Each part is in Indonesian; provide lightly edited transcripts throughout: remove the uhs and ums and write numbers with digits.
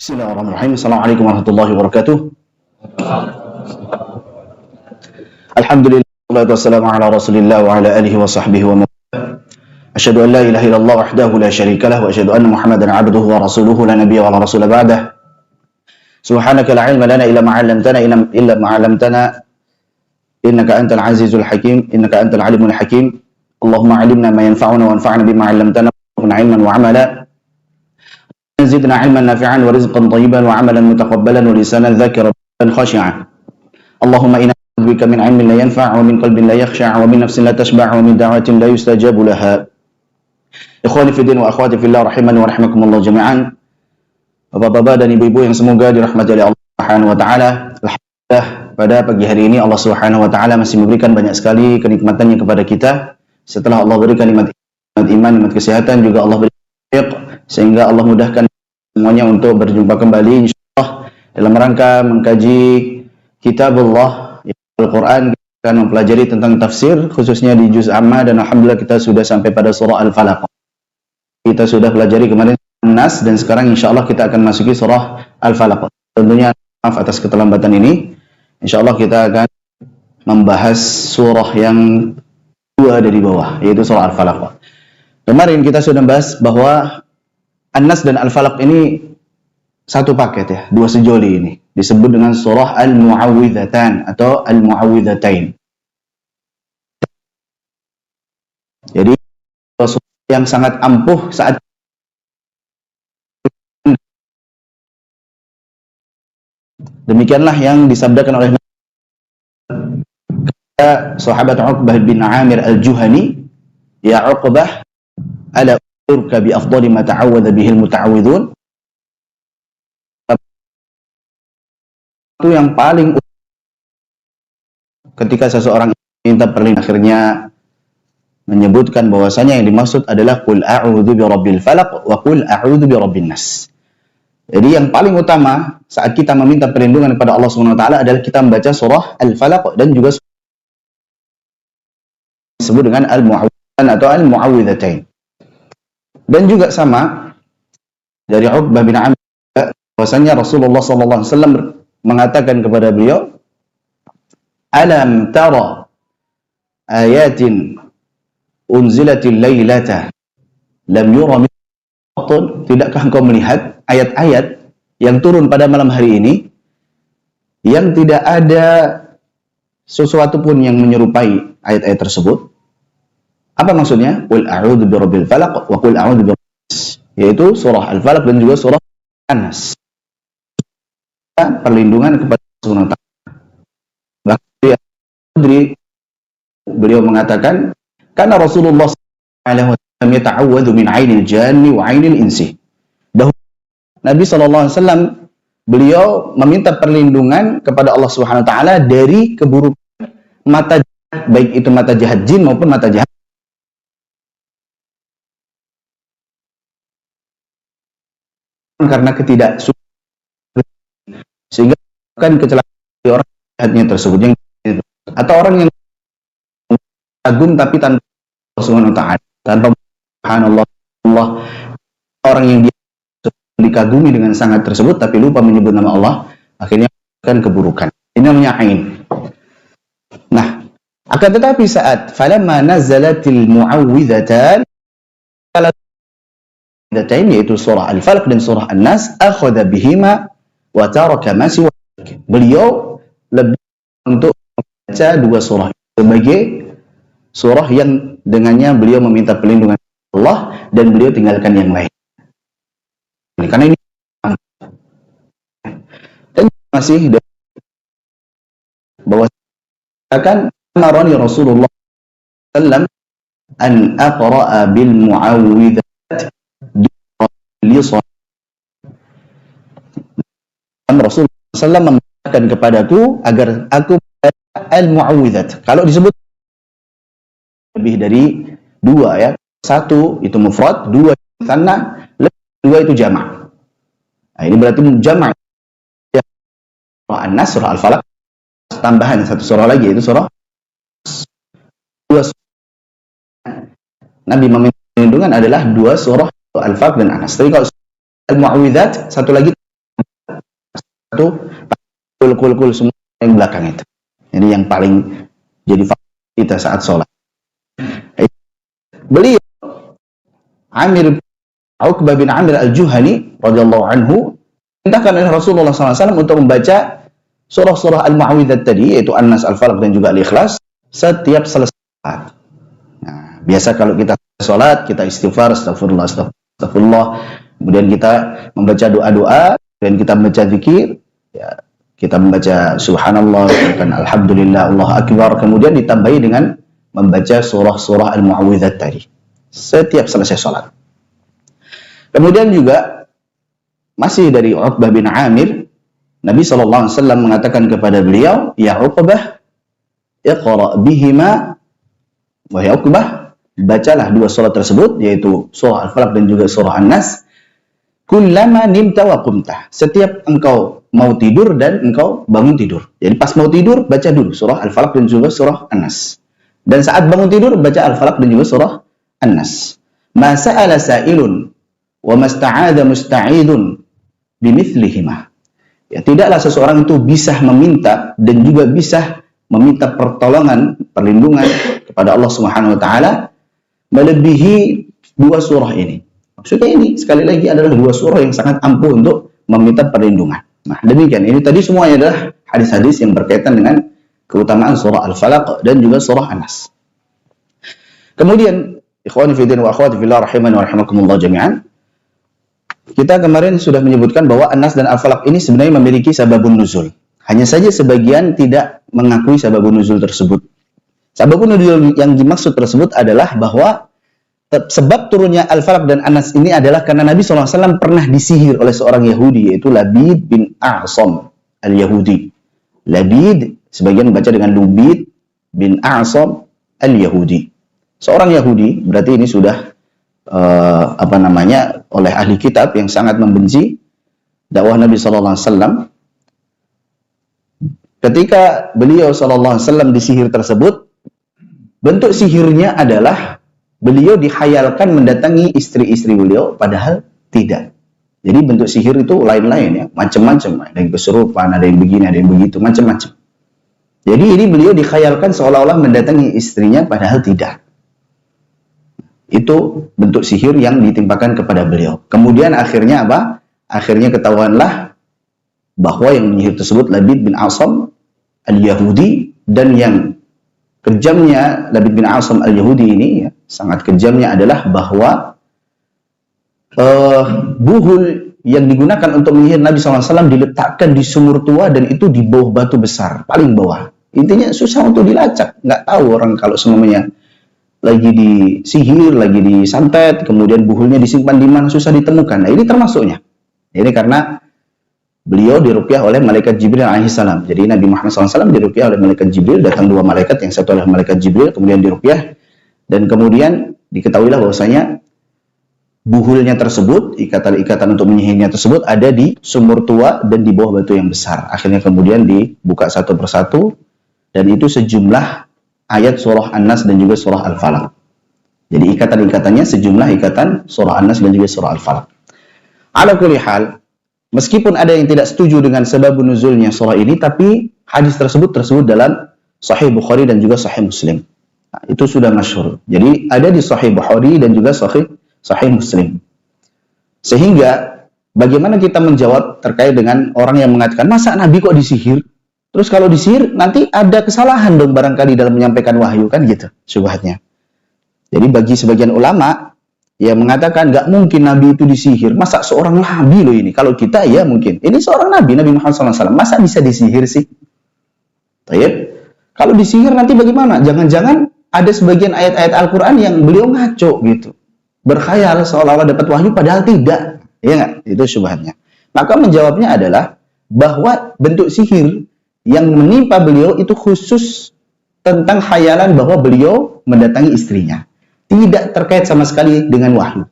Bismillahirrahmanirrahim. Assalamualaikum warahmatullahi wabarakatuh. Alhamdulillah wassalatu wassalamu ala Rasulillah wa ala alihi wa sahbihi wa man. Asyhadu an la ilaha illallah wahdahu la syarika lah wa asyhadu anna Muhammadan 'abduhu wa rasuluhu la nabiyya wa la rasula ba'dah. Subhanaka la ilma lana illa ma 'allamtana innaka antal azizul hakim innaka antal alimul hakim. Allahumma 'allimna ma yanfa'una wanfa'na bima 'allamtana warzuqna 'ilman wa 'amala. زدنا علما نافعا ورزقا طيبا وعملا متقبلا ولسانا ذاكرا خاشعا اللهم إنا نعوذ بك من علم لا ينفع ومن قلب لا يخشع ومن نفس لا تشبع ومن دعوة لا يستجاب لها. Ikhwani fi din wa akhwati fillah rahimani wa rahimakumullah jami'an. Bapak-bapak dan ibu-ibu yang semoga dirahmati oleh Allah Subhanahu wa taala. Alhamdulillah pada pagi hari ini Allah Subhanahu wa taala masih memberikan banyak sekali kenikmatannya kepada kita. Setelah Allah berikan nikmat iman, nikmat kesehatan, juga Allah berikan taufik sehingga Allah mudahkan semuanya untuk berjumpa kembali insyaallah dalam rangka mengkaji kitabullah Al-Quran. Kita akan mempelajari tentang tafsir khususnya di juz amma, dan alhamdulillah kita sudah sampai pada surah Al-Falaq. Kita sudah pelajari kemarin An-Nas dan sekarang insyaallah kita akan masuki surah Al-Falaq. Tentunya maaf atas keterlambatan ini. Insyaallah kita akan membahas surah yang dua dari bawah, yaitu surah Al-Falaq. Kemarin kita sudah membahas bahwa An-Nas dan Al-Falaq ini satu paket ya, dua sejoli ini. Disebut dengan surah Al-Mu'awwidhatan atau Al-Mu'awwidhatain. Jadi surah yang sangat ampuh saat demikianlah yang disabdakan oleh sahabat Uqbah bin Amir Al-Juhani, ya Uqbah, ala urka bi afdali ma ta'awwadha bihi al-muta'awwidhun. Itu yang paling ketika seseorang minta perlindungan akhirnya menyebutkan bahwasanya yang dimaksud adalah qul a'udzu birabbil falaq wa qul a'udzu birabbin nas. Jadi yang paling utama saat kita meminta perlindungan kepada Allah Subhanahu wa taala adalah kita membaca surah Al-Falaq dan juga disebut dengan Al-Mu'awwidhatan atau Al-Mu'awwidhatain. Dan juga sama dari Uqbah bin Amir bahwasanya Rasulullah sallallahu alaihi wasallam mengatakan kepada beliau, alam tara ayatin unzilatil lailata lam yura min, tidakkah engkau melihat ayat-ayat yang turun pada malam hari ini yang tidak ada sesuatu pun yang menyerupai ayat-ayat tersebut? Apa maksudnya? Qul a'udzu birabbil falaq wa qul a'udzu birabbin nas, yaitu surah Al-Falaq dan juga surah An-Nas. Perlindungan kepada Allah Subhanahu wa taala. Bahkan beliau mengatakan, karena Rasulullah sallallahu alaihi wasallam yata'awwadzu min 'ainil janni wa 'ainil insi. Dahulu Nabi sallallahu alaihi wasallam beliau meminta perlindungan kepada Allah Subhanahu wa taala dari keburukan mata jahat, baik itu mata jahat jin maupun mata jahat karena ketidaksukaan, sehingga akan kecelakaan orang jahatnya tersebut yang atau orang yang kagum tapi tanpa Allah Subhanahu wa taala, tanpa subhanallah, orang yang dia dikagumi dengan sangat tersebut tapi lupa menyebut nama Allah, akhirnya akan keburukan. Ini namanya ain. Nah, akan tetapi saat falamma nazzalatil mu'awwidhatan, yaitu surah Al-Falaq dan surah An-Nas, akhadha bihima wa taraka ma siwa. Beliau lebih untuk membaca dua surah sebagai surah yang dengannya beliau meminta perlindungan Allah dan beliau tinggalkan yang lain. Karena ini dan masih bahwa akan amarani Rasulullah sallallahu alaihi wasallam an aqra'a bil mu'awwidhat Rasulullah SAW mengatakan kepadaku agar aku al-mu'awwidhat. Kalau disebut lebih dari dua ya, satu itu mufrad, dua musanna, dua itu jamak. Nah, ini berarti jamak. Surah An-Nas, surah Al-Falaq, tambahan satu surah lagi yaitu surah dua surah. Nabi meminta perlindungan adalah dua surah Al-Falaq dan An-Nas. Tapi kalau Al-Mu'awwidhat satu lagi itu kul semua yang belakang itu. Ini yang paling jadi faktor kita saat sholat. Beliau Uqbah bin Amir al-Juhani radhiyallahu anhu perintahkan oleh Rasulullah SAW untuk membaca surah-surah Al-Mu'awwidzat tadi, yaitu An-Nas, Al-Falaq dan juga Al-Ikhlas setiap selesai sholat. Nah, biasa kalau kita sholat, kita istighfar, astagfirullah, kemudian kita membaca doa-doa, dan kita membaca zikir, ya, kita membaca subhanallah, dan alhamdulillah, Allah akbar, kemudian ditambahi dengan membaca surah-surah Al-Mu'awwidzat tadi setiap selesai sholat. Kemudian juga masih dari Uqbah bin Amir, Nabi SAW mengatakan kepada beliau, ya Uqbah, iqra' bihima, wahai Uqbah, bacalah dua surah tersebut, yaitu surah Al-Falaq dan juga surah An-Nas, kullama nimta wa qumta, setiap engkau mau tidur dan engkau bangun tidur. Jadi pas mau tidur, baca dulu surah Al-Falaq dan juga surah An-Nas. Dan saat bangun tidur, baca Al-Falaq dan juga surah An-Nas. Ma sa'ala sa'ilun wa masta'adha musta'idun bimithlihima. Ya, tidaklah seseorang itu bisa meminta dan juga bisa meminta pertolongan, perlindungan kepada Allah Subhanahu wa taala melebihi dua surah ini. Maksudnya ini sekali lagi adalah dua surah yang sangat ampuh untuk meminta perlindungan. Nah, demikian. Ini tadi semuanya adalah hadis-hadis yang berkaitan dengan keutamaan surah Al-Falaq dan juga surah An-Nas. Kemudian, ikhwani fi din wa akhwati fillah rahimani wa rahimakumullah jami'an. Kita kemarin sudah menyebutkan bahwa An-Nas dan Al-Falaq ini sebenarnya memiliki sababun nuzul. Hanya saja sebagian tidak mengakui sababun nuzul tersebut. Sababun nuzul yang dimaksud tersebut adalah bahwa sebab turunnya Al-Falaq dan An-Nas ini adalah karena Nabi SAW pernah disihir oleh seorang Yahudi, yaitu Labid bin A'sam al-Yahudi. Labid, sebagian membaca dengan Lubid bin A'sam al-Yahudi. Seorang Yahudi, berarti ini sudah oleh ahli kitab yang sangat membenci dakwah Nabi SAW. Ketika beliau SAW disihir tersebut, bentuk sihirnya adalah beliau dihayalkan mendatangi istri-istri beliau, padahal tidak. Jadi bentuk sihir itu lain-lain ya, macam-macam. Ada yang kesurupan, ada yang begini, ada yang begitu, macam-macam. Jadi ini beliau dikhayalkan seolah-olah mendatangi istrinya, padahal tidak. Itu bentuk sihir yang ditimpakan kepada beliau. Kemudian akhirnya apa? Akhirnya ketahuanlah bahwa yang menyihir tersebut Labid bin A'sam al-Yahudi, dan yang kejamnya Labid bin A'sam al-Yahudi ini, ya, sangat kejamnya adalah bahwa buhul yang digunakan untuk menyihir Nabi SAW diletakkan di sumur tua, dan itu di bawah batu besar, paling bawah. Intinya susah untuk dilacak. Nggak tahu orang kalau semuanya lagi disihir, lagi disantet, kemudian buhulnya disimpan di mana, susah ditemukan. Nah, ini termasuknya. Ini karena beliau diruqyah oleh malaikat Jibril alaihissalam. Jadi Nabi Muhammad SAW diruqyah oleh malaikat Jibril, datang dua malaikat, yang satu adalah malaikat Jibril, kemudian diruqyah, dan kemudian diketahuilah bahwasanya buhulnya tersebut, ikatan-ikatan untuk menyihirnya tersebut ada di sumur tua dan di bawah batu yang besar. Akhirnya kemudian dibuka satu persatu, dan itu sejumlah ayat surah An-Nas dan juga surah Al-Falaq. Jadi ikatan-ikatannya sejumlah ikatan surah An-Nas dan juga surah Al-Falaq. Ala kulli hal, meskipun ada yang tidak setuju dengan sebab nuzulnya surah ini, tapi hadis tersebut dalam Sahih Bukhari dan juga Sahih Muslim. Nah, itu sudah masyhur. Jadi ada di Sahih Bukhari dan juga Sahih Muslim. Sehingga bagaimana kita menjawab terkait dengan orang yang mengatakan, masa Nabi kok disihir? Terus kalau disihir nanti ada kesalahan dong barangkali dalam menyampaikan wahyu, kan gitu syubhatnya. Jadi bagi sebagian ulama yang mengatakan nggak mungkin Nabi itu disihir, masa seorang Nabi loh ini. Kalau kita ya mungkin, ini seorang Nabi Muhammad SAW, masa bisa disihir sih? Tayyib. Kalau disihir nanti bagaimana? Jangan-jangan ada sebagian ayat-ayat Al-Quran yang beliau ngaco gitu, berkhayal seolah-olah dapat wahyu padahal tidak, ya nggak? Itu syubhatnya. Maka menjawabnya adalah bahwa bentuk sihir yang menimpa beliau itu khusus tentang khayalan bahwa beliau mendatangi istrinya. Tidak terkait sama sekali dengan wahyu.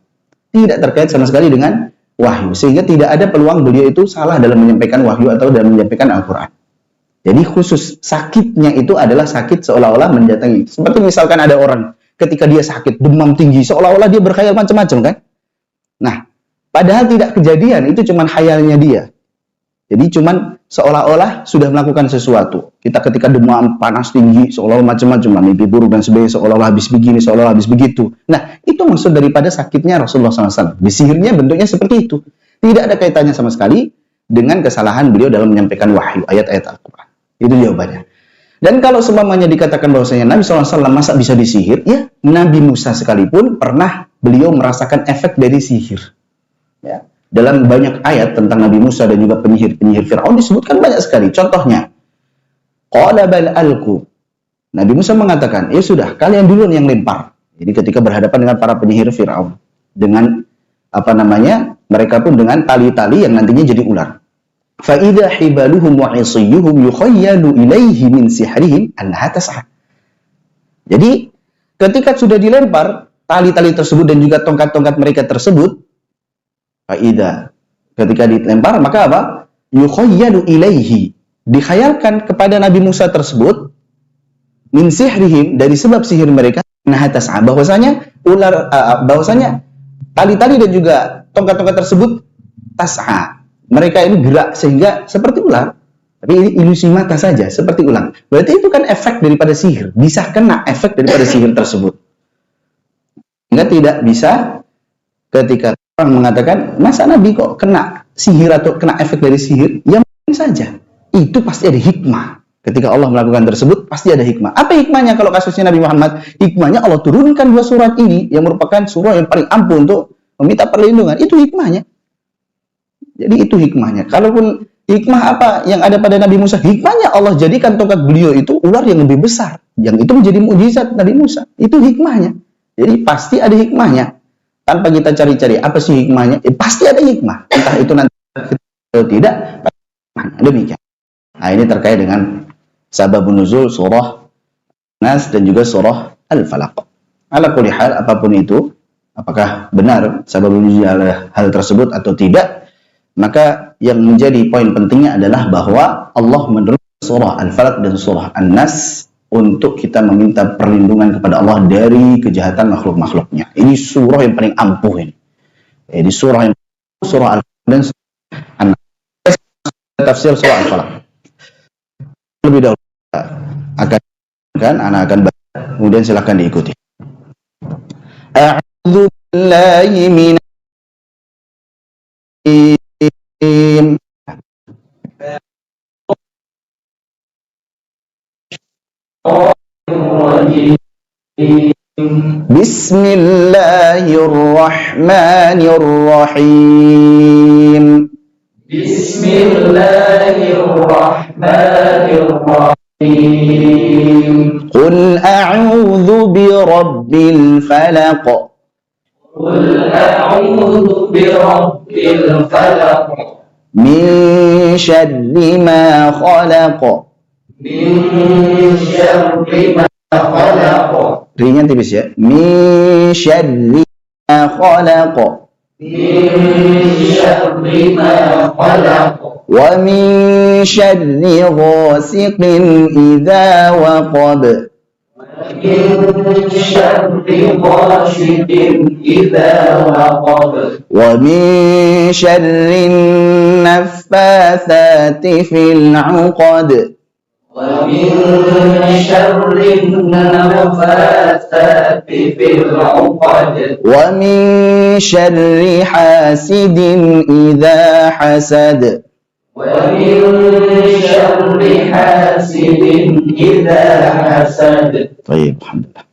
Tidak terkait sama sekali dengan wahyu. Sehingga tidak ada peluang beliau itu salah dalam menyampaikan wahyu atau dalam menyampaikan Al-Quran. Jadi khusus sakitnya itu adalah sakit seolah-olah mendatangi. Seperti misalkan ada orang ketika dia sakit, demam tinggi, seolah-olah dia berkhayal macam-macam kan. Nah, padahal tidak kejadian, itu cuma khayalnya dia. Jadi cuman seolah-olah sudah melakukan sesuatu. Kita ketika demam panas tinggi, seolah-olah macam-macam, mimpi buruk dan sebagainya, seolah-olah habis begini, seolah-olah habis begitu. Nah, itu maksud daripada sakitnya Rasulullah SAW. Disihirnya bentuknya seperti itu. Tidak ada kaitannya sama sekali dengan kesalahan beliau dalam menyampaikan wahyu, ayat-ayat Al-Quran. Itu jawabannya. Dan kalau seumpamanya dikatakan bahwasanya Nabi SAW masa bisa disihir, ya Nabi Musa sekalipun pernah beliau merasakan efek dari sihir. Ya. Dalam banyak ayat tentang Nabi Musa dan juga penyihir-penyihir Fir'aun disebutkan banyak sekali. Contohnya, qala bal alqu. Nabi Musa mengatakan, ya sudah, kalian duluan yang lempar. Jadi ketika berhadapan dengan para penyihir Fir'aun, dengan mereka pun dengan tali-tali yang nantinya jadi ular. Fa idza hibaluhum wa 'isiyuhum yukhayyalu ilaihi min sihrihim annaha tas'a. Jadi ketika sudah dilempar tali-tali tersebut dan juga tongkat-tongkat mereka tersebut, faida, ketika dilempar maka apa? Yukhayyalu ilaihi, dikhayalkan kepada Nabi Musa tersebut min sihrihim, dari sebab sihir mereka, annaha tas'a, bahwasanya tali-tali dan juga tongkat-tongkat tersebut tas'a, mereka ini gerak sehingga seperti ular, tapi ini ilusi mata saja, seperti ular. Berarti itu kan efek daripada sihir, bisa kena efek daripada sihir tersebut. Sehingga tidak bisa ketika orang mengatakan, masa Nabi kok kena sihir atau kena efek dari sihir? Ya mungkin saja, itu pasti ada hikmah. Ketika Allah melakukan tersebut, pasti ada hikmah. Apa hikmahnya kalau kasusnya Nabi Muhammad? Hikmahnya Allah turunkan 2 surat ini, yang merupakan surah yang paling ampuh untuk meminta perlindungan. Itu hikmahnya. Jadi itu hikmahnya. Kalaupun hikmah apa yang ada pada Nabi Musa? Hikmahnya Allah jadikan tongkat beliau itu ular yang lebih besar. Yang itu menjadi mukjizat Nabi Musa. Itu hikmahnya. Jadi pasti ada hikmahnya. Tanpa kita cari-cari apa sih hikmahnya? Pasti ada hikmah. Entah itu nanti atau tidak. Demikian. Nah, ini terkait dengan sababun nuzul surah Nas dan juga surah Al-Falaq. Ala kulli hal, apapun itu, apakah benar sababun nuzul hal tersebut atau tidak, maka yang menjadi poin pentingnya adalah bahwa Allah menurunkan surah Al-Falaq dan surah An-Nas untuk kita meminta perlindungan kepada Allah dari kejahatan makhluk-makhluknya. Ini surah yang paling ampuh ini. Jadi surah Al-Falaq dan surah An-Nas. Tafsir surah Al-Falaq. Lebih dahulu anak akan baca, kemudian silakan diikuti. A'udzu billahi minasy Bismillahirrahmanirrahim. Bismillahirrahmanirrahim. Qul a'udzu birabbil falaq. Qul a'udzu birabbil falaq. Min syarri ma khalaq. Min syarri ma khalaq. Rinya tipis ya. Min syarri ma khalaq. Min syarri ma khalaq. Wa min syarri ghasiqin idza waqab. Min syarri ghasiqin idza waqab. Wa min syarri naffatsati fil 'uqad. Wa min syarri naffatsati fil 'uqad. Wa min syarri hasidin idza hasad. Wa min syarri hasidin idza hasad. Baik, alhamdulillah.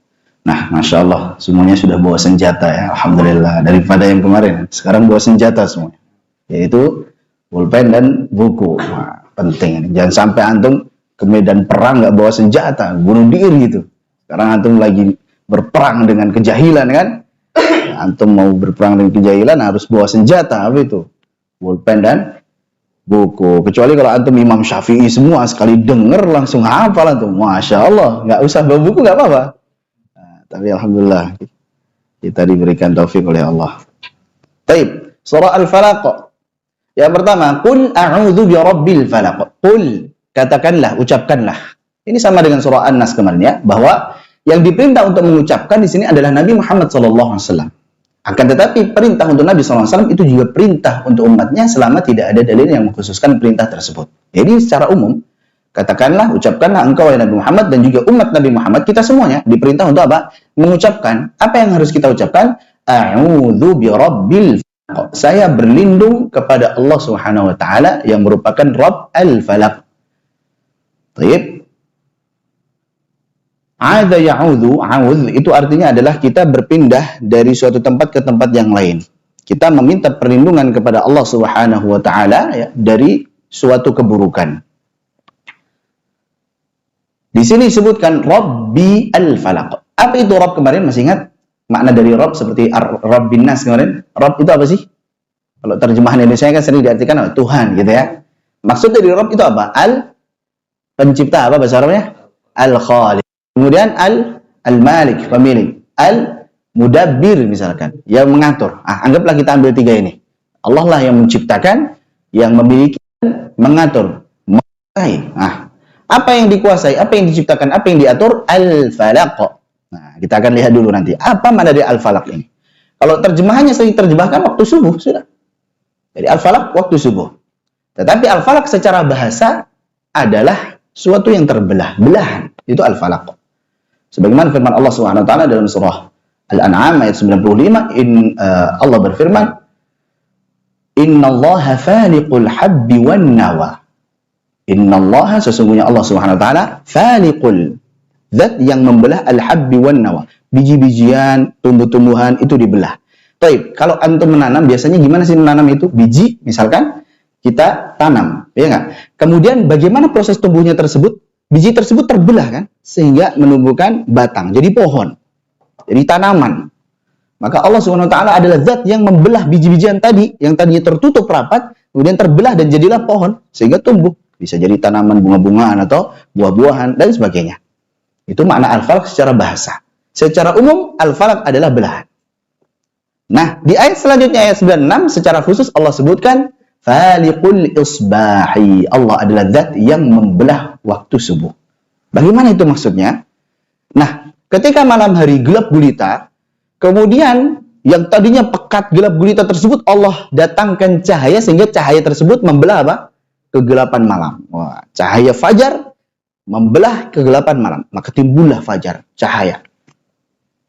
Nah, Masya Allah, semuanya sudah bawa senjata ya, alhamdulillah. Daripada yang kemarin, sekarang bawa senjata semuanya, yaitu pulpen dan buku. Nah, penting ini. Jangan sampai antum ke medan perang nggak bawa senjata, bunuh diri gitu. Sekarang antum lagi berperang dengan kejahilan kan? Antum mau berperang dengan kejahilan harus bawa senjata, apa itu? Pulpen dan buku. Kecuali kalau antum Imam Syafi'i semua, sekali denger langsung hafal antum. Masya Allah, nggak usah bawa buku nggak apa-apa. Nah, tapi alhamdulillah kita diberikan taufik oleh Allah. Baik, surah Al-Falaq. Yang pertama, qul a'udzu birabbil falaq. Qul, katakanlah, ucapkanlah. Ini sama dengan surah An-Nas kemarin ya, bahwa yang diperintah untuk mengucapkan di sini adalah Nabi Muhammad SAW. Akan tetapi perintah untuk Nabi SAW itu juga perintah untuk umatnya selama tidak ada dalil yang mengkhususkan perintah tersebut. Jadi secara umum, katakanlah, ucapkanlah engkau wahai Nabi Muhammad dan juga umat Nabi Muhammad, kita semuanya diperintah untuk apa? Mengucapkan. Apa yang harus kita ucapkan? A'udzu birabbil falaq. Saya berlindung kepada Allah Subhanahu wa taala yang merupakan Rabb al-Falaq. Baik. Ada ya'udzu, a'udz itu artinya adalah kita berpindah dari suatu tempat ke tempat yang lain. Kita meminta perlindungan kepada Allah Subhanahu wa taala ya, dari suatu keburukan. Di sini disebutkan Rabbi al-Falaq. Apa itu Rabb kemarin? Masih ingat makna dari Rabb seperti Rabbin Nas kemarin? Rabb itu apa sih? Kalau terjemahan Indonesia kan sering diartikan Tuhan gitu ya. Maksud dari Rabb itu apa? Pencipta, apa bahasa Arabnya? Al-Khaliq. Kemudian al-Malik, pemilik. Al-Mudabbir misalkan, yang mengatur. Anggaplah kita ambil tiga ini. Allah lah yang menciptakan, yang memiliki, mengatur, menguasai. Apa yang dikuasai, apa yang diciptakan, apa yang diatur? Al-Falaq. Nah, kita akan lihat dulu nanti. Apa makna dari Al-Falaq ini? Kalau terjemahannya sering terjemahkan waktu subuh, sudah. Jadi Al-Falaq waktu subuh. Tetapi Al-Falaq secara bahasa adalah suatu yang terbelah, belahan. Itu Al-Falaq. Sebagaimana firman Allah Subhanahu wa taala dalam surah Al-An'am ayat 95, Allah berfirman, "Innallaha faliqul habbi wan nawa." Innallaha, sesungguhnya Allah Subhanahu wa taala, faliqul, zat yang membelah al-habbi wan nawa. Biji-bijian, tumbuh-tumbuhan itu dibelah. Baik, kalau antum menanam biasanya gimana sih menanam itu? Biji misalkan kita tanam, ya enggak? Kemudian bagaimana proses tumbuhnya tersebut? Biji tersebut terbelah kan, sehingga menumbuhkan batang, jadi pohon, jadi tanaman. Maka Allah Subhanahu wa taala adalah zat yang membelah biji-bijian tadi, yang tadinya tertutup rapat, kemudian terbelah dan jadilah pohon, sehingga tumbuh. Bisa jadi tanaman bunga-bungaan atau buah-buahan dan sebagainya. Itu makna Al-Falaq secara bahasa. Secara umum, Al-Falaq adalah belahan. Nah, di ayat selanjutnya, ayat 96, secara khusus Allah sebutkan, Faliqul isbahi. Allah adalah zat yang membelah waktu subuh. Bagaimana itu maksudnya? Nah, ketika malam hari gelap gulita, kemudian yang tadinya pekat gelap gulita tersebut Allah datangkan cahaya sehingga cahaya tersebut membelah apa? Kegelapan malam. Wah, cahaya fajar membelah kegelapan malam. Maka timbullah fajar, cahaya.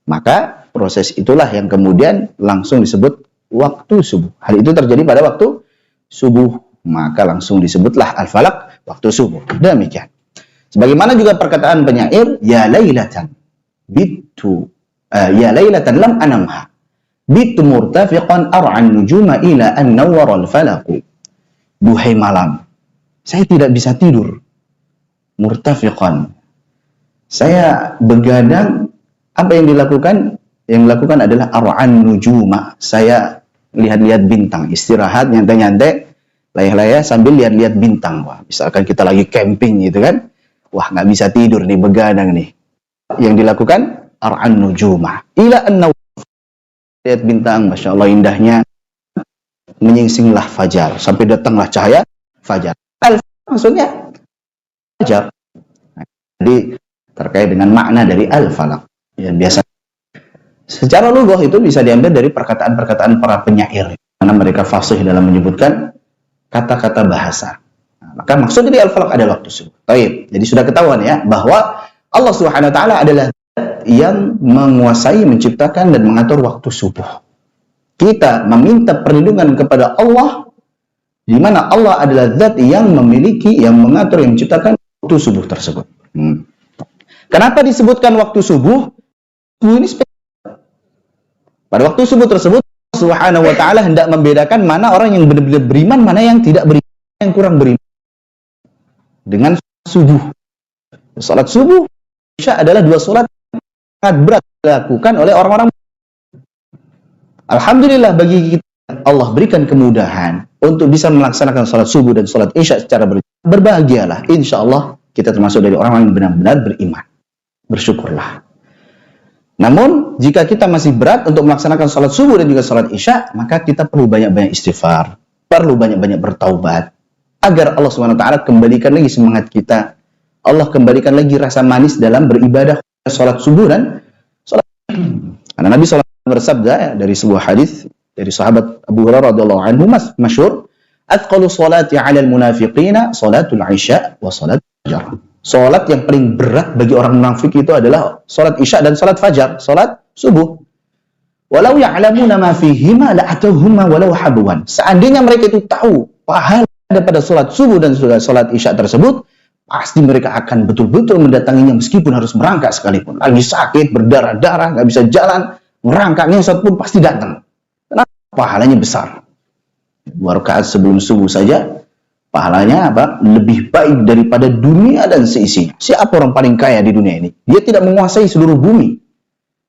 Maka proses itulah yang kemudian langsung disebut waktu subuh. Hal itu terjadi pada waktu subuh, maka langsung disebutlah Al-Falaq, waktu subuh. Demikian. Sebagaimana juga perkataan penyair, ya lailatan bitu, ya lailatan lam anamha, bitu murtafiqan ar'an nujuma ila an nawwara al-falaq. Duhai malam, saya tidak bisa tidur. Murtafiqan. Saya begadang, apa yang dilakukan? Yang dilakukan adalah ar'an nujuma. Saya lihat-lihat bintang, istirahat, nyantai-nyantai, layah-layah sambil lihat-lihat bintang. Wah, misalkan kita lagi camping gitu kan, wah nggak bisa tidur nih, begadang nih. Yang dilakukan ar'an nujuma ila an lihat bintang, masya Allah indahnya, menyingsinglah fajar sampai datanglah cahaya fajar. Maksudnya fajar. Jadi terkait dengan makna dari Al-Falaq. Ya, biasa secara lughah itu bisa diambil dari perkataan-perkataan para penyair, karena mereka fasih dalam menyebutkan kata-kata bahasa. Nah, maka maksud dari Al-Falaq adalah waktu subuh. Baik, jadi sudah ketahuan ya bahwa Allah Subhanahu wa taala adalah yang menguasai, menciptakan dan mengatur waktu subuh. Kita meminta perlindungan kepada Allah, di mana Allah adalah zat yang memiliki, yang mengatur, yang menciptakan waktu subuh tersebut. Kenapa disebutkan waktu subuh? Subuh ini spesial. Pada waktu subuh tersebut, Allah Subhanahu wa taala hendak membedakan mana orang yang benar-benar beriman, mana yang tidak beriman, yang kurang beriman. Dengan subuh. Salat subuh, Isya adalah dua salat yang sangat berat dilakukan oleh orang-orang. Alhamdulillah bagi kita, Allah berikan kemudahan untuk bisa melaksanakan salat subuh dan salat Isya secara berjamaah. Berbahagialah, insya Allah kita termasuk dari orang yang benar-benar beriman. Bersyukurlah. Namun, jika kita masih berat untuk melaksanakan salat subuh dan juga salat Isya, maka kita perlu banyak-banyak istighfar, perlu banyak-banyak bertaubat, agar Allah SWT kembalikan lagi semangat kita. Allah kembalikan lagi rasa manis dalam beribadah salat subuh dan salat. Karena Nabi SAW bersabda ya, dari sebuah hadis dari sahabat Abu Hurairah radhiyallahu anhu masyhur, "Athqalu sholati 'alal munafiqina sholatul 'isya wa sholatul fajar." Salat yang paling berat bagi orang munafik itu adalah salat Isya dan salat fajar, salat subuh. Walau ya'lamuna ma fihima la'atuhuma walau habwan. Seandainya mereka itu tahu pahala pada salat subuh dan salat Isya tersebut, pasti mereka akan betul-betul mendatanginya meskipun harus merangkak sekalipun. Lagi sakit, berdarah-darah, nggak bisa jalan, merangkak ngesot pun pasti datang. Karena pahalanya besar. 2 rakaat sebelum subuh saja pahalanya apa? Lebih baik daripada dunia dan seisinya. Siapa orang paling kaya di dunia ini? Dia tidak menguasai seluruh bumi.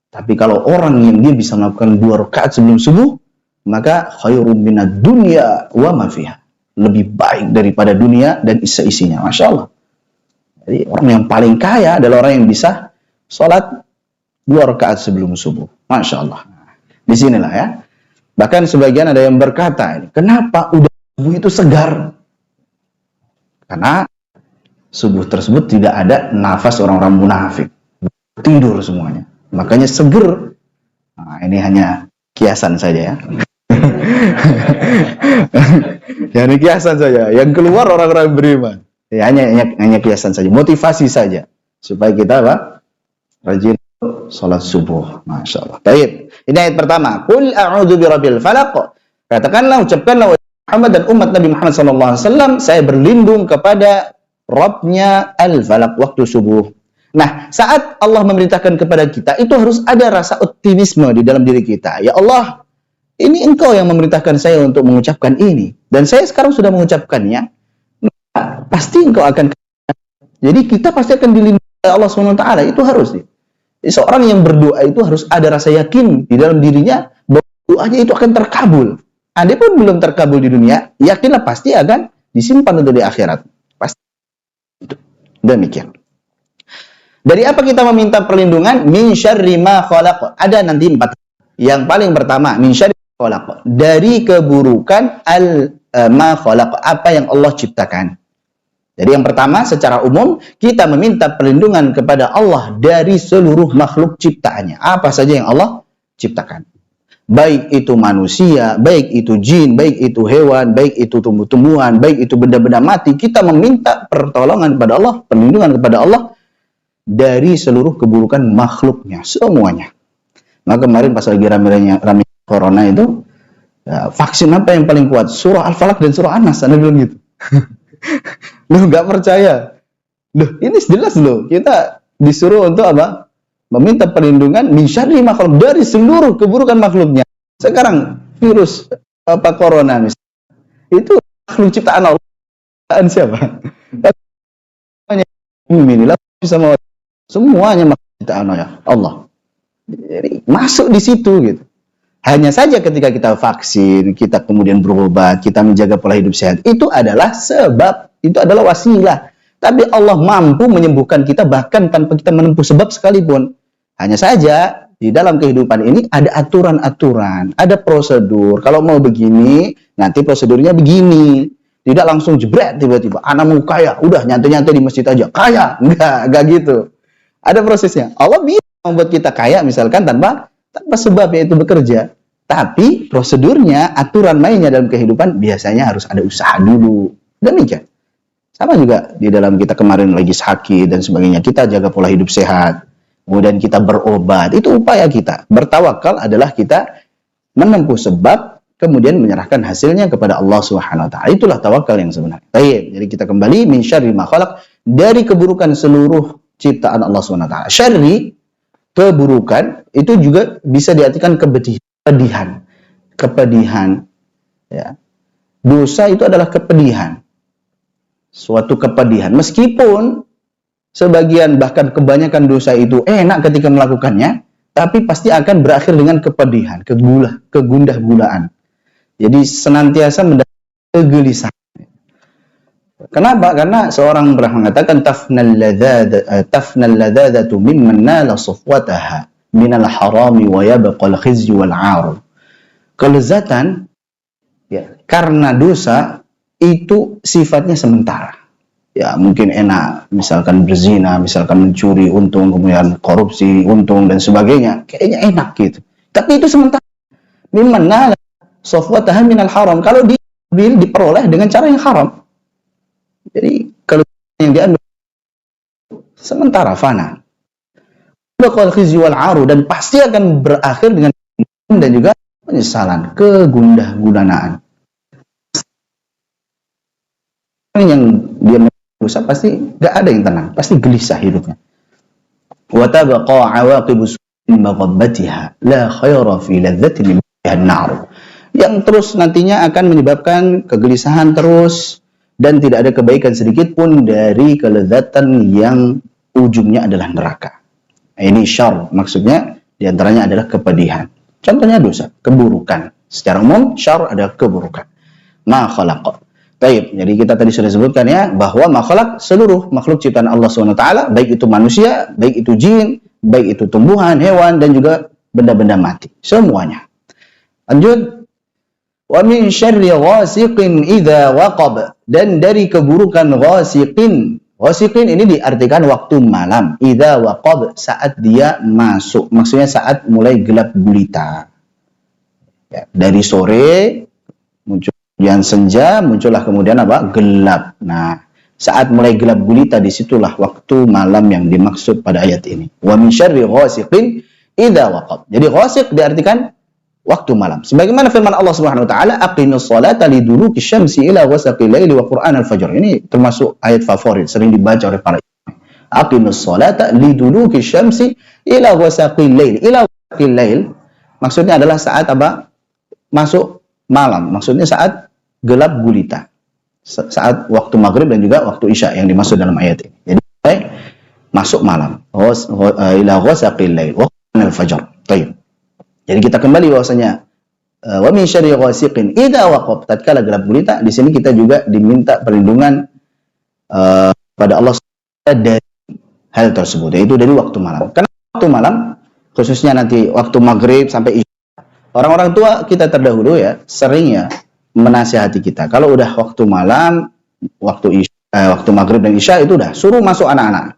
Tapi kalau orang yang dia bisa melakukan 2 rakaat sebelum subuh, maka khairum minad dunya wa ma fiha. Lebih baik daripada dunia dan isi-isinya. Masya Allah. Jadi orang yang paling kaya adalah orang yang bisa sholat 2 rakaat sebelum subuh. Masya Allah. Di sinilah ya. Bahkan sebagian ada yang berkata, kenapa udara subuh itu segar? Karena subuh tersebut tidak ada nafas orang-orang munafik. Tidur semuanya. Makanya seger. Nah, ini hanya kiasan saja ya. Ya, ini kiasan saja. Yang keluar orang-orang beriman. Ya, hanya kiasan saja. Motivasi saja. Supaya kita apa? Rajin sholat subuh. Masya Allah. Baik. Ini ayat pertama. Qul a'udzu birabbil falaq. Katakanlah, ucapkanlah Muhammad dan umat Nabi Muhammad SAW, saya berlindung kepada Rabbnya al-falaq, waktu subuh. Nah, saat Allah memerintahkan kepada kita, itu harus ada rasa optimisme di dalam diri kita. Ya Allah, ini Engkau yang memerintahkan saya untuk mengucapkan ini. Dan saya sekarang sudah mengucapkannya. Nah, pasti Engkau akan. Jadi kita pasti akan dilindungi oleh Allah SWT. Itu harus. Seorang yang berdoa itu harus ada rasa yakin di dalam dirinya bahwa doanya itu akan terkabul. Andai pun belum terkabul di dunia, yakinlah pasti akan disimpan untuk di akhirat. Pasti. Demikian. Dari apa kita meminta perlindungan? Min syarri ma khalaq. Ada nanti 4. Yang paling pertama, min syarri ma khalaq. Dari keburukan ma khalaq, apa yang Allah ciptakan. Jadi yang pertama, secara umum, kita meminta perlindungan kepada Allah dari seluruh makhluk ciptaannya. Apa saja yang Allah ciptakan. Baik itu manusia, baik itu jin, baik itu hewan, baik itu tumbuh-tumbuhan, baik itu benda-benda mati, kita meminta pertolongan kepada Allah, perlindungan kepada Allah dari seluruh keburukan makhluknya, semuanya. Maka kemarin pas lagi rame-rame corona itu, ya, vaksin apa yang paling kuat? Surah Al-Falaq dan Surah An-Nas, Anda bilang gitu. Loh, nggak percaya? Loh, ini jelas loh, kita disuruh untuk apa? Meminta perlindungan min syarri ma khalaq, dari seluruh keburukan makhluknya. Sekarang virus apa corona misalnya, itu makhluk ciptaan Allah. Ciptaan siapa? Inilah sama semuanya makhluk ciptaan Allah. Jadi masuk di situ gitu. Hanya saja ketika kita vaksin, kita kemudian berobat, kita menjaga pola hidup sehat, itu adalah sebab, itu adalah wasilah. Tapi Allah mampu menyembuhkan kita bahkan tanpa kita menempuh sebab sekalipun. Hanya saja di dalam kehidupan ini ada aturan-aturan, ada prosedur. Kalau mau begini, nanti prosedurnya begini. Tidak langsung jebret tiba-tiba. Anak mau kaya, udah nyantai-nyantai di masjid aja. Kaya, enggak gitu. Ada prosesnya. Allah bisa membuat kita kaya misalkan tanpa sebab yaitu bekerja. Tapi prosedurnya, aturan mainnya dalam kehidupan biasanya harus ada usaha dulu. Demikian. Sama juga di dalam kita kemarin lagi sakit dan sebagainya. Kita jaga pola hidup sehat. Kemudian kita berobat, itu upaya kita. Bertawakal adalah kita menempuh sebab, kemudian menyerahkan hasilnya kepada Allah Subhanahu wa taala. Itulah tawakal yang sebenarnya. Baik, jadi kita kembali min syarri ma khalaq, dari keburukan seluruh ciptaan Allah Subhanahu wa taala. Syarri, keburukan, itu juga bisa diartikan kepedihan. Kepedihan. Ya. Dosa itu adalah kepedihan. Suatu kepedihan. Meskipun sebagian bahkan kebanyakan dosa itu enak ketika melakukannya, tapi pasti akan berakhir dengan kepedihan, kegundah gulaan. Jadi senantiasa mendapat kegelisahan. Kenapa? Karena seorang pernah mengatakan tafnal ladzadzatu mimman nala safwataha minal harami wa yabqal khizyu wal 'ar. Kelezatan ya, karena dosa itu sifatnya sementara. Ya mungkin enak, misalkan berzina, misalkan mencuri untung, kemudian korupsi untung dan sebagainya, kayaknya enak gitu. Tapi itu sementara. Mimman nala safwataha minal haram. Kalau diperoleh dengan cara yang haram. Jadi kalau yang diambil sementara fana. Baqal khizyu wal aru, dan pasti akan berakhir dengan dan juga penyesalan, kegundah-gulanaan. Yang dia dosa pasti gak ada yang tenang, pasti gelisah hidupnya. Wa tabqa awaqibu maghabbatiha la khaira fi ladzatin an-nar. Yang terus nantinya akan menyebabkan kegelisahan terus dan tidak ada kebaikan sedikit pun dari kelezatan yang ujungnya adalah neraka. Ini syarr, maksudnya diantaranya adalah kepedihan. Contohnya dosa, keburukan. Secara umum syarr adalah keburukan. Ma khalaq. Baik, jadi kita tadi sudah sebutkan ya bahwa ma khalaq seluruh makhluk ciptaan Allah SWT, baik itu manusia, baik itu jin, baik itu tumbuhan, hewan dan juga benda-benda mati, semuanya. Lanjut. Wa min syarri ghasiqin idza waqab, dan dari keburukan ghasiqin. Ghasiqin ini diartikan waktu malam. Idza waqab, saat dia masuk. Maksudnya saat mulai gelap gulita. Ya, dari sore muncul kemudian senja, muncullah kemudian apa? Gelap. Nah, saat mulai gelap gulita, disitulah waktu malam yang dimaksud pada ayat ini. Wa min syarri ghasiqin idza waqab. Jadi ghasiq diartikan waktu malam. Sebagaimana firman Allah Subhanahu wa taala, aqimus sholata liduluki syamsi ila ghasaqil laili wa qur'an al-fajr. Ini termasuk ayat favorit, sering dibaca oleh para imam. Aqimus sholata liduluki syamsi ila ghasaqil laili. Ila ghasaqil lail maksudnya adalah saat apa? Masuk malam. Maksudnya saat gelap gulita. Saat waktu maghrib dan juga waktu isya yang dimaksud dalam ayat ini. Jadi masuk malam. Ila ghasaqil lail wa qur'an al-fajr. Baik. Jadi kita kembali bahwasanya wa min syarri ghasiqin idza waqab, tatkala gelap gulita. Di sini kita juga diminta perlindungan pada Allah dari hal tersebut, yaitu dari waktu malam. Karena waktu malam, khususnya nanti waktu maghrib sampai isya, orang-orang tua kita terdahulu ya sering ya menasihati kita. Kalau udah waktu malam, waktu maghrib dan isya itu udah suruh masuk anak-anak.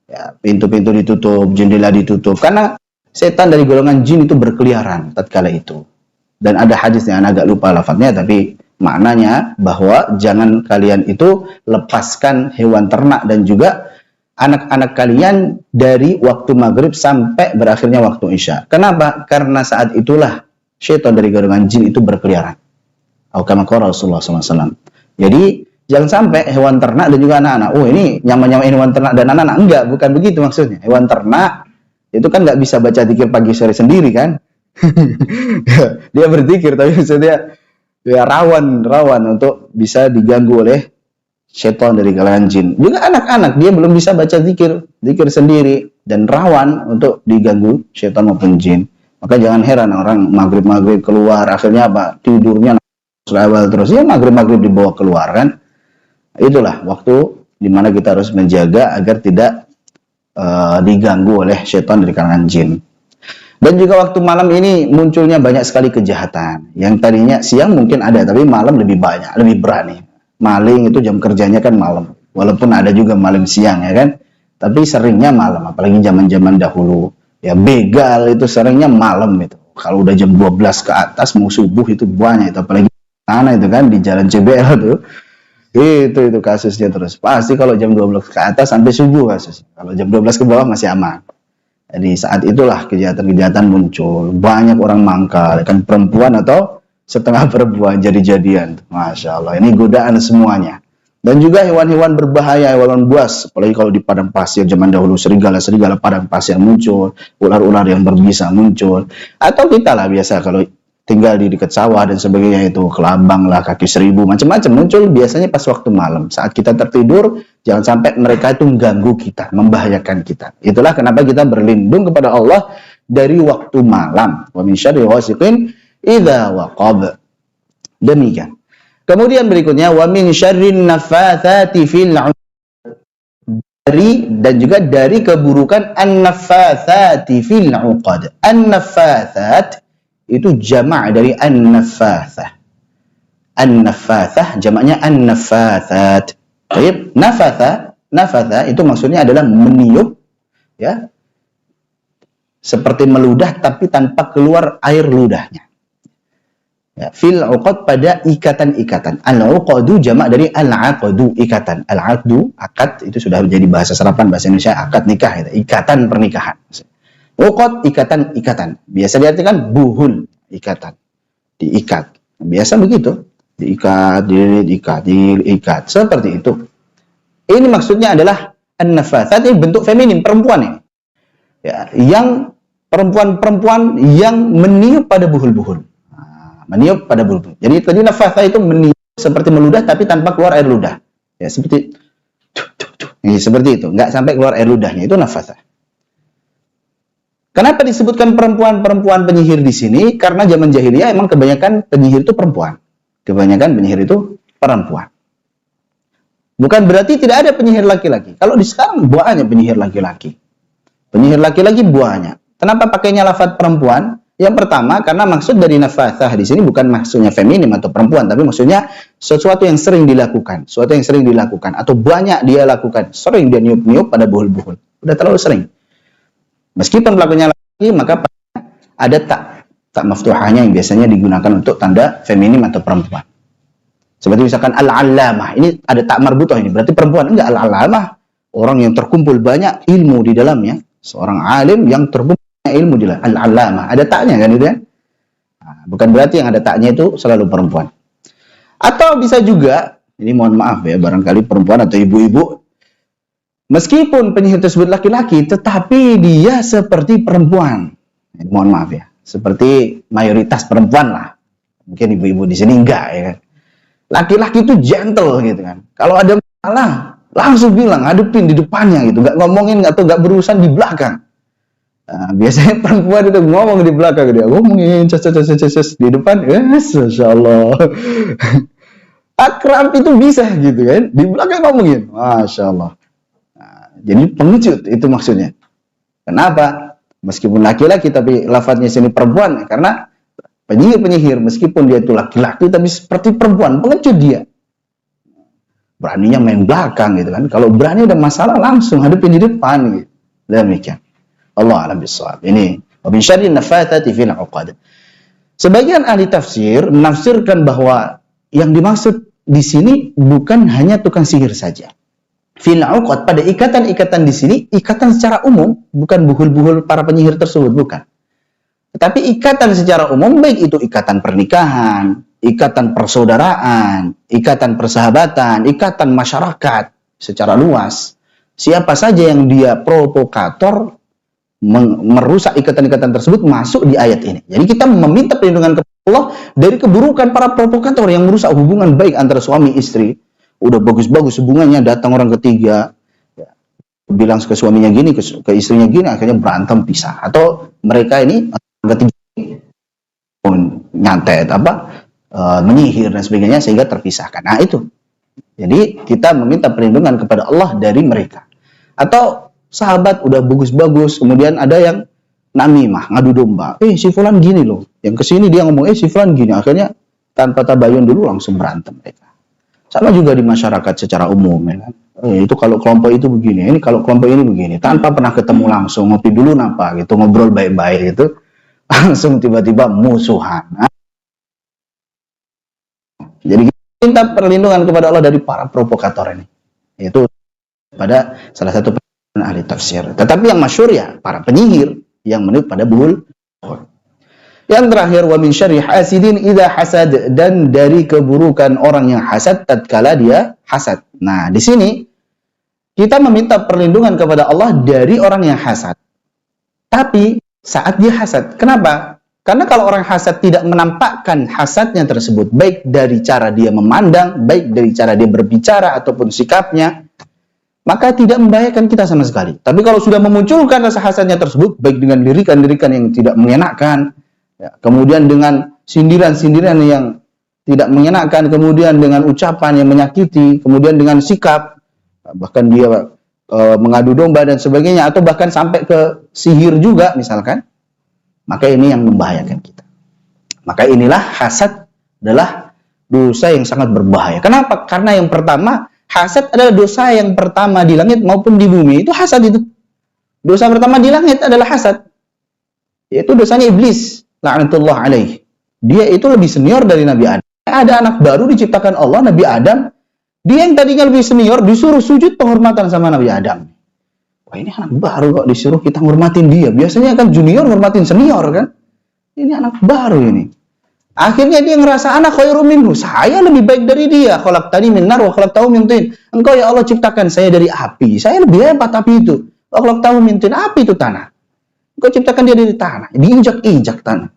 Ya, pintu-pintu ditutup, jendela ditutup, karena setan dari golongan jin itu berkeliaran tatkala itu. Dan ada hadis yang agak lupa lafadznya, tapi maknanya bahwa jangan kalian itu lepaskan hewan ternak dan juga anak-anak kalian dari waktu maghrib sampai berakhirnya waktu isya. Kenapa? Karena saat itulah setan dari golongan jin itu berkeliaran. Kama qala Rasulullah SAW. Jadi jangan sampai hewan ternak dan juga anak-anak. Oh, ini nyama-nyamain hewan ternak dan anak-anak. Enggak, bukan begitu maksudnya. Hewan ternak itu kan nggak bisa baca zikir pagi sore sendiri kan. Dia berzikir tapi maksudnya ya rawan untuk bisa diganggu oleh setan dari kalangan jin. Juga anak-anak dia belum bisa baca zikir sendiri dan rawan untuk diganggu setan maupun jin. Maka jangan heran orang maghrib keluar, akhirnya apa? Tidurnya selawal terus, ya maghrib dibawa keluar kan. Itulah waktu dimana kita harus menjaga agar tidak diganggu oleh setan dari kalangan jin. Dan juga waktu malam ini munculnya banyak sekali kejahatan. Yang tadinya siang mungkin ada, tapi malam lebih banyak, lebih berani. Maling itu jam kerjanya kan malam. Walaupun ada juga maling siang ya kan. Tapi seringnya malam, apalagi zaman-zaman dahulu. Ya begal itu seringnya malam itu. Kalau udah jam 12 ke atas mau subuh itu banyak itu, apalagi sana itu kan di jalan CBL tuh. Itu kasusnya terus. Pasti kalau jam 12 ke atas sampai subuh kasusnya. Kalau jam 12 ke bawah masih aman. Jadi saat itulah kejahatan-kejahatan muncul. Banyak orang mangkal, kan perempuan atau setengah perempuan jadi-jadian. Masya Allah, ini godaan semuanya. Dan juga hewan-hewan berbahaya, hewan buas. Apalagi kalau di padang pasir zaman dahulu, serigala padang pasir muncul. Ular-ular yang berbisa muncul. Atau kita lah biasa kalau tinggal di dekat sawah dan sebagainya itu, kelabang lah, kaki seribu, macam-macam muncul biasanya pas waktu malam. Saat kita tertidur, jangan sampai mereka itu mengganggu kita, membahayakan kita. Itulah kenapa kita berlindung kepada Allah dari waktu malam. Wa min syarri ghasiqin idza waqab. Demikian. Kemudian berikutnya wa min syarrin naffatsati fil 'uqad. Dan juga dari keburukan an-naffatsati fil 'uqad. An-naffatsat itu jamak dari an-naffatsah. An-naffatsah jamaknya an-naffatsat. Baik, nafatha itu maksudnya adalah meniup ya. seperti meludah tapi tanpa keluar air ludahnya. Ya, fil uqad pada ikatan-ikatan. Al-uqadu jamak dari al-aqdu, ikatan. Al-aqdu, akad, itu sudah menjadi bahasa serapan bahasa Indonesia, akad nikah, gitu. Ikatan pernikahan. Uqad, ikatan-ikatan. Biasa diartikan buhul, ikatan. Diikat. Biasa begitu. Diikat. Seperti itu. Ini maksudnya adalah an-nafathat, ini bentuk feminim, perempuan ini. Ya, yang perempuan-perempuan yang meniup pada buhul-buhul. Meniup pada bulbul. Jadi tadi nafatha itu meniup seperti meludah tapi tanpa keluar air ludah. Ya, seperti seperti itu, enggak sampai keluar air ludahnya, itu nafatha. Kenapa disebutkan perempuan-perempuan penyihir di sini? Karena zaman jahiliyah emang kebanyakan penyihir itu perempuan. Kebanyakan penyihir itu perempuan. Bukan berarti tidak ada penyihir laki-laki. Kalau di sekarang banyak penyihir laki-laki. Penyihir laki-laki banyak. Kenapa pakainya lafaz perempuan? Yang pertama, karena maksud dari nafathah di sini bukan maksudnya feminim atau perempuan, tapi maksudnya sesuatu yang sering dilakukan, atau banyak dia lakukan, sering dia niup-niup pada buhul-buhul, udah terlalu sering. Meskipun pelakunya laki, maka ada tak maftuhahnya yang biasanya digunakan untuk tanda feminim atau perempuan. Seperti misalkan al-allamah, ini ada tak marbutoh, ini berarti perempuan. Enggak, al-allamah, orang yang terkumpul banyak ilmu di dalamnya, seorang alim yang terkumpul ilmu dia, al-allamah, ada taknya kan itu ya. Bukan berarti yang ada taknya itu selalu perempuan. Atau bisa juga, ini mohon maaf ya, barangkali perempuan atau ibu-ibu, meskipun penyihir tersebut laki-laki, tetapi dia seperti perempuan. Mohon maaf ya, seperti mayoritas perempuan lah. Mungkin ibu-ibu di sini enggak ya kan. Laki-laki itu gentle gitu kan. Kalau ada masalah, langsung bilang, hadepin di depannya gitu, nggak ngomongin atau nggak berurusan di belakang. Biasanya perempuan itu ngomong di belakang, dia ngomongin di depan, Masya Allah. Akrab itu bisa gitu kan, di belakang ngomongin, Masya Allah. Jadi pengecut itu maksudnya. Kenapa? Meskipun laki-laki tapi lafadznya sini perempuan, karena penyihir meskipun dia itu laki-laki tapi seperti perempuan, pengecut dia. Beraninya main belakang gitu kan. Kalau berani ada masalah langsung hadapin di depan gitu. Demikian. Allah a'lam bishawab. Ini wa min syarri nafathati fil 'uqad. Sebagian ahli tafsir menafsirkan bahwa yang dimaksud di sini bukan hanya tukang sihir saja. Fil 'uqad, pada ikatan-ikatan di sini ikatan secara umum, bukan buhul-buhul para penyihir tersebut, bukan. Tetapi ikatan secara umum, baik itu ikatan pernikahan, ikatan persaudaraan, ikatan persahabatan, ikatan masyarakat secara luas. Siapa saja yang dia provokator merusak ikatan-ikatan tersebut masuk di ayat ini. Jadi kita meminta perlindungan kepada Allah dari keburukan para provokator yang merusak hubungan baik antara suami istri. Udah bagus-bagus hubungannya, datang orang ketiga, ya, bilang ke suaminya gini, ke istrinya gini, akhirnya berantem pisah. Atau mereka ini orang ketiga nyantet menyihir dan sebagainya sehingga terpisahkan. Nah itu. Jadi kita meminta perlindungan kepada Allah dari mereka. Atau sahabat udah bagus-bagus, kemudian ada yang namimah, ngadu domba. Si fulan gini loh. Yang kesini dia ngomong, si fulan gini. Akhirnya tanpa tabayun dulu langsung berantem mereka. Sama juga di masyarakat secara umum, ya kan. Itu kalau kelompok itu begini, ini kalau kelompok ini begini. Tanpa pernah ketemu langsung, ngopi dulu napa gitu, ngobrol baik-baik gitu. Langsung tiba-tiba musuhan. Jadi kita minta perlindungan kepada Allah dari para provokator ini. Itu pada salah satu ahli tafsir. Tetapi yang masyhur ya para penyihir yang menurut pada buhul. Yang terakhir, wa min syarri hasidin idza hasad, dan dari keburukan orang yang hasad tatkala dia hasad. Nah, di sini kita meminta perlindungan kepada Allah dari orang yang hasad. Tapi saat dia hasad, kenapa? Karena kalau orang hasad tidak menampakkan hasadnya tersebut, baik dari cara dia memandang, baik dari cara dia berbicara ataupun sikapnya, maka tidak membahayakan kita sama sekali. Tapi kalau sudah memunculkan rasa hasadnya tersebut, baik dengan lirikan-lirikan yang tidak menyenangkan, ya, kemudian dengan sindiran-sindiran yang tidak menyenangkan, kemudian dengan ucapan yang menyakiti, kemudian dengan sikap, bahkan dia mengadu domba dan sebagainya, atau bahkan sampai ke sihir juga misalkan, maka ini yang membahayakan kita. Maka inilah hasad adalah dosa yang sangat berbahaya. Kenapa? Karena yang pertama, hasad adalah dosa yang pertama di langit maupun di bumi. Itu hasad itu. Dosa pertama di langit adalah hasad. yaitu dosanya iblis, la'natullah alaih. Dia itu lebih senior dari Nabi Adam. Ada anak baru diciptakan Allah, Nabi Adam. Dia yang tadinya lebih senior disuruh sujud penghormatan sama Nabi Adam. Wah, ini anak baru kok disuruh kita ngormatin dia. Biasanya kan junior ngormatin senior kan. Ini anak baru ini. Akhirnya dia ngerasa anak khairum minhu. Saya lebih baik dari dia. Khalaqtani min nar wa khalaqtahu min tin. Engkau ya Allah ciptakan saya dari api. Saya lebih hebat api itu. Wa khalaqtahu min tin. Api itu tanah. Engkau ciptakan dia dari tanah. Diinjak-injak tanah.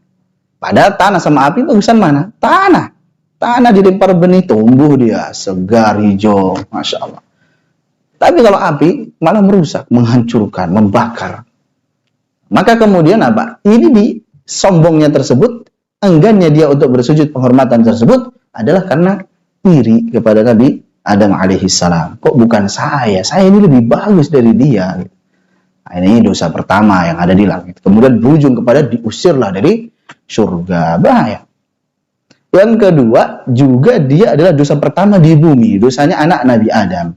Padahal tanah sama api bagusan mana? Tanah. Tanah dilempar benih tumbuh dia segar hijau, masya Allah. Tapi kalau api malah merusak, menghancurkan, membakar. Maka kemudian apa? Ini di sombongnya tersebut, enggannya dia untuk bersujud penghormatan tersebut adalah karena iri kepada Nabi Adam alaihissalam. Kok bukan saya? Saya ini lebih bagus dari dia. Nah, ini dosa pertama yang ada di langit. Kemudian berujung kepada diusirlah dari surga. Bahaya. Yang kedua, juga dia adalah dosa pertama di bumi. Dosanya anak Nabi Adam.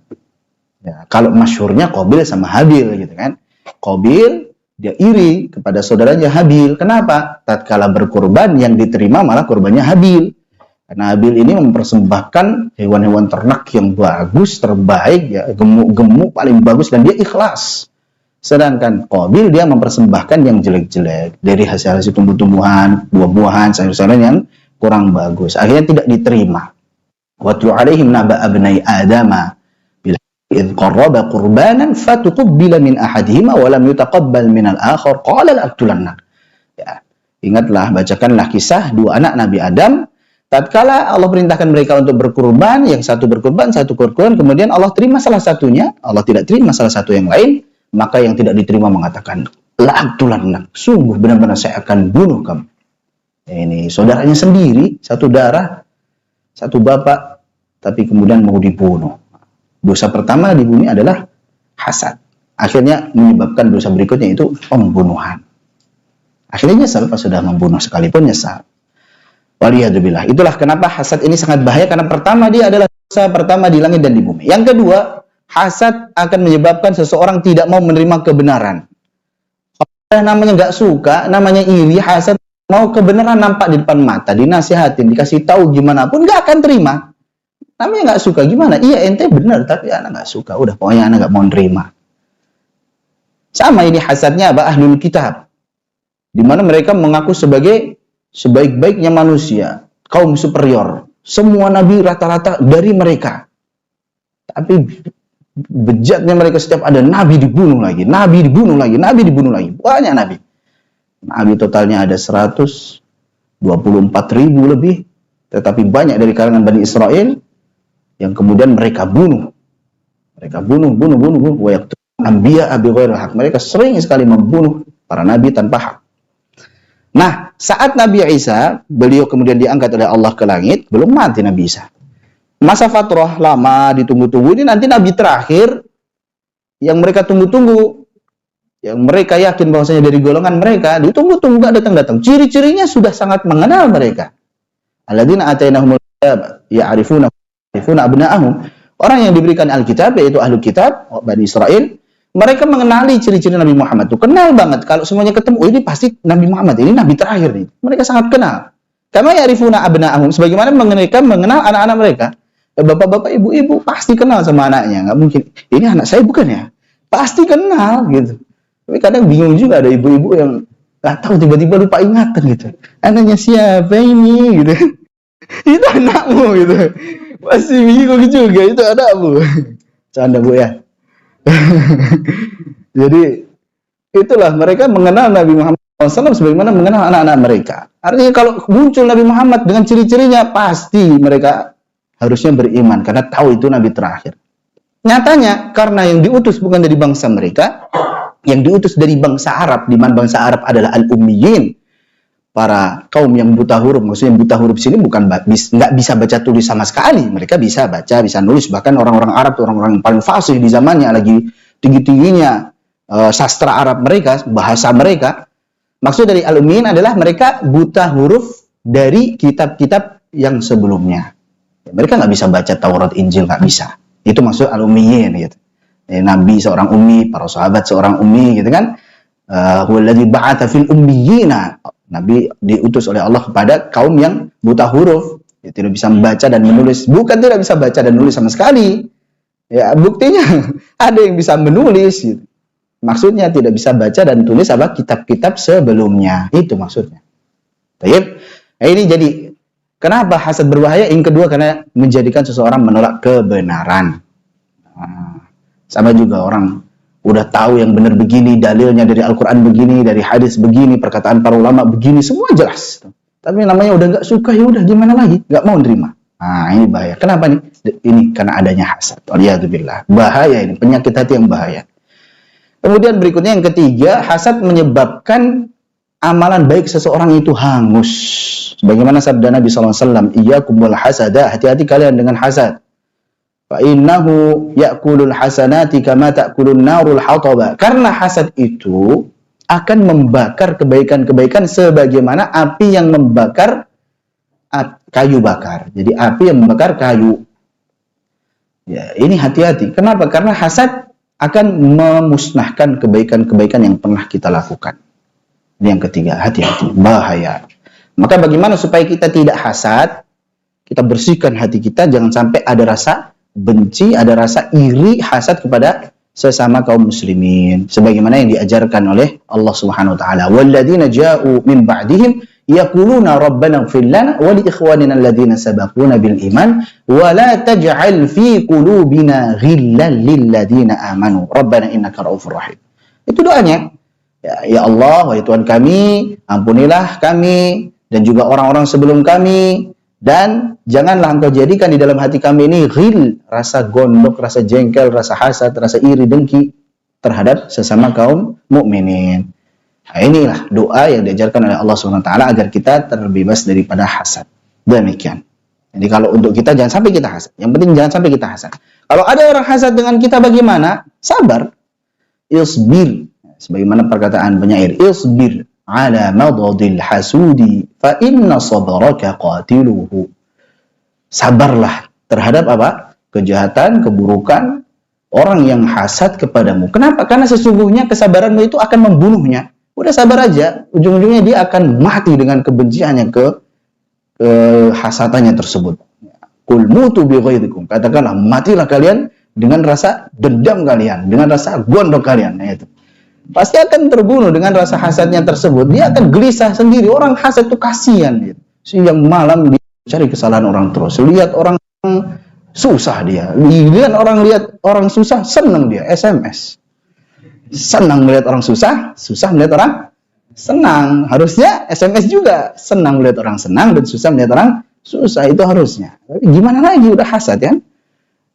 Ya, kalau masyhurnya Qabil sama Habil gitu kan. Qabil dia iri kepada saudaranya Habil. Kenapa? Tatkala berkurban yang diterima malah kurbannya Habil. Karena Habil ini mempersembahkan hewan-hewan ternak yang bagus, terbaik, ya, gemuk-gemuk, paling bagus, dan dia ikhlas. Sedangkan Qabil dia mempersembahkan yang jelek-jelek dari hasil-hasil tumbuh-tumbuhan, buah-buahan, sayur-sayuran yang kurang bagus. Akhirnya tidak diterima. Watlu alaihim naba abnai adama bil idh qarraba qurbanan fatuqbila min ahadihima wa lam yutaqabbal min al-akhar qala la'aqtulannak. Ya, ingatlah, bacakanlah kisah dua anak Nabi Adam tatkala Allah perintahkan mereka untuk berkurban, yang satu berkurban, satu kurban, kemudian Allah terima salah satunya, Allah tidak terima salah satu yang lain, maka yang tidak diterima mengatakan la'aqtulannak. Sungguh benar-benar saya akan bunuh kamu. Ini saudaranya sendiri, satu darah, satu bapak, tapi kemudian mau dibunuh. Dosa pertama di bumi adalah hasad. Akhirnya menyebabkan dosa berikutnya itu pembunuhan. Akhirnya nyesal pas sudah membunuh sekalipun nyesal. Waliyadzubillah. Itulah kenapa hasad ini sangat bahaya, karena pertama dia adalah dosa pertama di langit dan di bumi. Yang kedua, hasad akan menyebabkan seseorang tidak mau menerima kebenaran. Kalau namanya nggak suka, namanya iri, hasad, mau kebenaran nampak di depan mata, dinasihatin, dikasih tahu gimana pun nggak akan terima. Namanya nggak suka, gimana? Iya ente benar, tapi anak nggak suka. Udah pokoknya anak nggak mau nerima. Sama ini hasadnya apa? Ahlul kitab, di mana mereka mengaku sebagai sebaik-baiknya manusia, kaum superior. Semua nabi rata-rata dari mereka. Tapi bejatnya mereka, setiap ada nabi dibunuh lagi, nabi dibunuh lagi, nabi dibunuh lagi. Banyak nabi. Nabi totalnya ada 124.000 lebih, tetapi banyak dari kalangan Bani Israel yang kemudian mereka bunuh. Mereka bunuh. Anbiya abi ghairil haq. Mereka sering sekali membunuh para nabi tanpa hak. Nah, saat Nabi Isa, beliau kemudian diangkat oleh Allah ke langit, belum mati Nabi Isa. Masa fatrah lama ditunggu-tunggu, ini nanti nabi terakhir yang mereka tunggu-tunggu, yang mereka yakin bahwasanya dari golongan mereka, ditunggu-tunggu gak datang-datang. Ciri-cirinya sudah sangat mengenal mereka. Alladzina atainahumul kitab ya'rifuna abna'ahum. Orang yang diberikan Alkitab, yaitu ahlu kitab, Bani Israel, mereka mengenali ciri-ciri Nabi Muhammad itu. Kenal banget. Kalau semuanya ketemu, oh ini pasti Nabi Muhammad, ini nabi terakhir nih. Mereka sangat kenal. Kama ya'rifuna abna'ahum, sebagaimana mereka mengenal anak-anak mereka. Bapak-bapak, ibu-ibu pasti kenal sama anaknya. Nggak mungkin, ini anak saya bukan ya? Pasti kenal gitu. Tapi kadang bingung juga, ada ibu-ibu yang nggak tahu, tiba-tiba lupa ingatan gitu. Anaknya siapa ini gitu. Itu anakmu gitu. Masih bingung juga, itu anakmu. Canda Bu ya. Jadi itulah mereka mengenal Nabi Muhammad SAW sebagaimana mengenal anak-anak mereka. Artinya kalau muncul Nabi Muhammad dengan ciri-cirinya, pasti mereka harusnya beriman karena tahu itu Nabi terakhir. Nyatanya karena yang diutus bukan dari bangsa mereka, yang diutus dari bangsa Arab, di mana bangsa Arab adalah al-ummiyin, para kaum yang buta huruf. Maksudnya buta huruf sini bukan nggak bisa baca tulis sama sekali, mereka bisa baca, bisa nulis. Bahkan orang-orang Arab, orang-orang yang paling fasih di zamannya, lagi tinggi-tingginya sastra Arab mereka, bahasa mereka. Maksud dari al-ummiyin adalah mereka buta huruf dari kitab-kitab yang sebelumnya. Mereka nggak bisa baca Taurat, Injil, nggak bisa. Itu maksud al-ummiyin gitu. Nabi seorang ummi, para sahabat seorang ummi gitu kan. Huwallazi ba'atsa fil ummiyina. Nabi diutus oleh Allah kepada kaum yang buta huruf, tidak bisa membaca dan menulis. Bukan tidak bisa baca dan menulis sama sekali. Ya, buktinya ada yang bisa menulis gitu. Maksudnya tidak bisa baca dan tulis apa kitab-kitab sebelumnya. Itu maksudnya. Baik. Nah, ini jadi kenapa hasad berbahaya? Yang kedua karena menjadikan seseorang menolak kebenaran. Sama juga orang udah tahu yang benar begini, dalilnya dari Al-Quran begini, dari hadis begini, perkataan para ulama begini, semua jelas. Tapi namanya udah nggak suka, ya udah gimana lagi? Nggak mau nerima. Nah, ini bahaya. Kenapa nih? Ini karena adanya hasad. Waliyadzubillah. Bahaya ini, penyakit hati yang bahaya. Kemudian berikutnya yang ketiga, hasad menyebabkan amalan baik seseorang itu hangus. Sebagaimana sabda Nabi SAW, iyyakum wal hasada, hati-hati kalian dengan hasad. Fa innahu ya'kulul hasanati kama ta'kulun narul hataba. Karena hasad itu akan membakar kebaikan-kebaikan sebagaimana api yang membakar kayu bakar. Jadi api yang membakar kayu. Ya, ini hati-hati. Kenapa? Karena hasad akan memusnahkan kebaikan-kebaikan yang pernah kita lakukan. Ini yang ketiga, hati-hati, bahaya. Maka bagaimana supaya kita tidak hasad? Kita bersihkan hati kita, jangan sampai ada rasa benci, ada rasa iri, hasad kepada sesama kaum muslimin. Sebagaimana yang diajarkan oleh Allah Subhanahu wa taala. Walladzina ja'u min ba'dihim yaquluna rabbana ighfir lana wa li ikhwanina alladhina sabaquna bil iman wa la taj'al fi qulubina ghillan lil ladzina amanu rabbana innaka ra'ufur rahim. Itu doanya. Ya Allah, wahai Tuhan kami, ampunilah kami dan juga orang-orang sebelum kami, dan janganlah Engkau jadikan di dalam hati kami ini ghil, rasa gondok, rasa jengkel, rasa hasad, rasa iri, dengki terhadap sesama kaum mukminin. Nah, inilah doa yang diajarkan oleh Allah SWT agar kita terbebas daripada hasad. Demikian. Jadi kalau untuk kita jangan sampai kita hasad. Yang penting jangan sampai kita hasad. Kalau ada orang hasad dengan kita bagaimana? Sabar. Isbir. Sebagaimana perkataan penyair, isbir ala madadil hasudi fa inna sabaraka qatiluhu. Sabarlah terhadap apa? Kejahatan, keburukan orang yang hasad kepadamu. Kenapa? Karena sesungguhnya kesabaranmu itu akan membunuhnya. Udah sabar aja, ujung-ujungnya dia akan mati dengan kebenciannya ke hasatannya tersebut. Qul mutu bi ghairikum. Katakanlah matilah kalian dengan rasa dendam kalian, dengan rasa gondok kalian. Nah, itu. Pasti akan terbunuh dengan rasa hasadnya tersebut. Dia akan gelisah sendiri. Orang hasad itu kasihan gitu. Siang malam dia cari kesalahan orang terus. Lihat orang susah dia. Lihat orang susah, senang dia SMS. Senang melihat orang susah, susah melihat orang senang. Harusnya SMS juga senang melihat orang senang dan susah melihat orang susah. Itu harusnya. Tapi gimana lagi, udah hasad kan?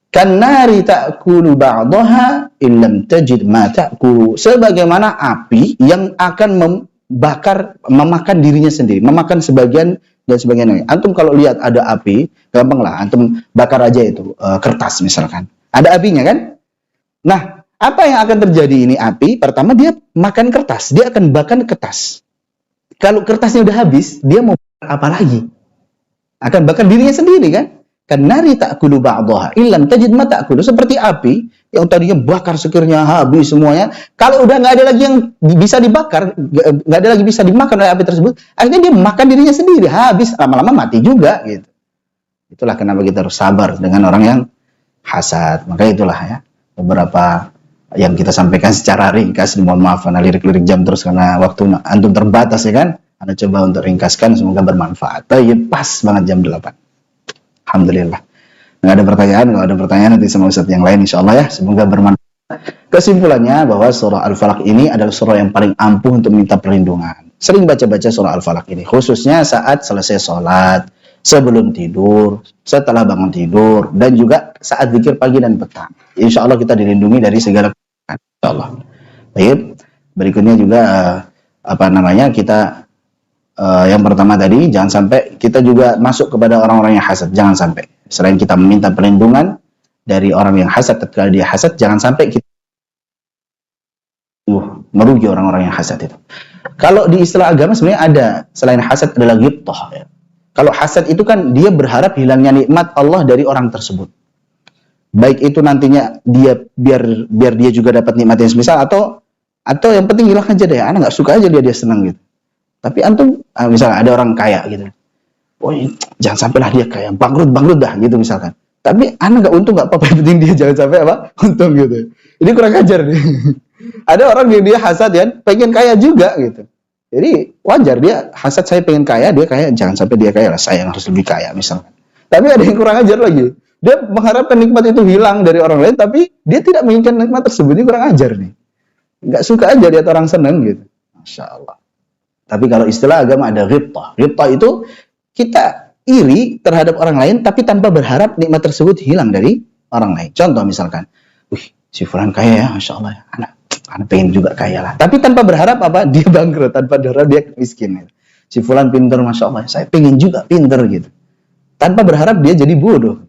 Kannari ta'kulu ba'daha illam tajid ma ta'kulu. Sebagaimana api yang akan memakan dirinya sendiri, memakan sebagian dan sebagian lain. Antum kalau lihat ada api, gampang lah, antum bakar aja itu kertas misalkan. Ada apinya kan? Nah, apa yang akan terjadi ini api? Pertama dia makan kertas, dia akan bakar kertas. Kalau kertasnya udah habis, dia mau bakar apa lagi? Akan bakar dirinya sendiri kan? Kannari ta'kulu ba'daha illam tajid ma ta'kulu. Seperti api yang tadinya bakar sekiranya habis semuanya, kalau udah nggak ada lagi yang bisa dibakar, nggak ada lagi bisa dimakan oleh api tersebut, akhirnya dia makan dirinya sendiri, habis, lama-lama mati juga gitu. Itulah kenapa kita harus sabar dengan orang yang hasad. Maka itulah ya beberapa yang kita sampaikan secara ringkas. Mohon maaf karena lirik-lirik jam terus karena waktu antum terbatas ya kan. Anda coba untuk ringkaskan, semoga bermanfaat. Tapi pas banget jam 8. Alhamdulillah. Nggak ada pertanyaan. Kalau ada pertanyaan nanti sama Ustadz yang lain insya Allah ya. Semoga bermanfaat. Kesimpulannya bahwa surah Al-Falaq ini adalah surah yang paling ampuh untuk minta perlindungan. Sering baca-baca surah Al-Falaq ini. Khususnya saat selesai sholat, sebelum tidur, setelah bangun tidur, dan juga saat zikir pagi dan petang. Insya Allah kita dilindungi dari segala kekuatan. Insya Allah. Baik. Berikutnya juga kita yang pertama tadi, jangan sampai kita juga masuk kepada orang-orang yang hasad. Jangan sampai. Selain kita meminta perlindungan dari orang yang hasad, ketika dia hasad, jangan sampai kita merugi orang-orang yang hasad itu. Kalau di istilah agama sebenarnya ada, selain hasad adalah ghibthah. Ya. Kalau hasad itu kan dia berharap hilangnya nikmat Allah dari orang tersebut. Baik itu nantinya dia biar dia juga dapat nikmat yang semisal, atau Atau yang penting hilang aja deh, anak nggak suka aja dia senang gitu. Tapi antum, misalnya ada orang kaya gitu, oh jangan sampailah dia kaya, bangkrut dah gitu misalkan. Tapi anak nggak untung nggak apa-apa, yang penting dia jangan sampai apa untung gitu. Ini kurang ajar nih. Ada orang yang dia hasad ya, pengen kaya juga gitu. Jadi wajar dia hasad, saya pengen kaya, dia kaya, jangan sampai dia kaya lah, saya yang harus lebih kaya misalkan. Tapi ada yang kurang ajar lagi. Dia mengharapkan nikmat itu hilang dari orang lain, tapi dia tidak menginginkan nikmat tersebut. Ini kurang ajar nih. Nggak suka aja lihat orang senang gitu. Masya Allah. Tapi kalau istilah agama ada ghibtah. Ghibtah itu kita iri terhadap orang lain, tapi tanpa berharap nikmat tersebut hilang dari orang lain. Contoh misalkan, si fulan kaya ya, Masya Allah, anak pengen juga kaya lah. Tapi tanpa berharap apa? Dia bangkrut, tanpa berharap dia miskin. Gitu. Si fulan pintar, Masya Allah, saya pengen juga pintar gitu. Tanpa berharap dia jadi bodoh.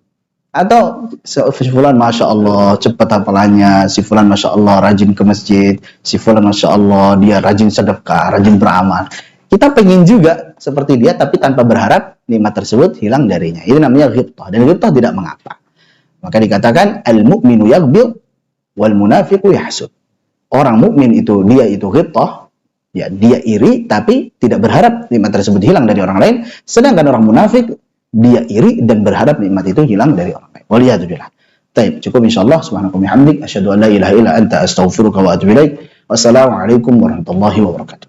Atau si fulan Masya Allah cepat hafalannya, si fulan Masya Allah rajin ke masjid, si fulan Masya Allah dia rajin sedekah, rajin beramal. Kita pengen juga seperti dia, tapi tanpa berharap nikmat tersebut hilang darinya. Ini namanya ghibtah, dan ghibtah tidak mengapa. Maka dikatakan al-mu'minu yaghbid wal munafiqu yahsud. Orang mukmin itu dia itu ghibtah, ya dia iri tapi tidak berharap nikmat tersebut hilang dari orang lain. Sedangkan orang munafik dia iri dan berharap nikmat itu hilang dari orang lain. Waliyadzubillah. Baik, cukup insyaallah. Subhanaka wa bihamdik asyhadu an la ilaha illa anta astaghfiruka wa atubu ilaik. Wassalamualaikum warahmatullahi wabarakatuh.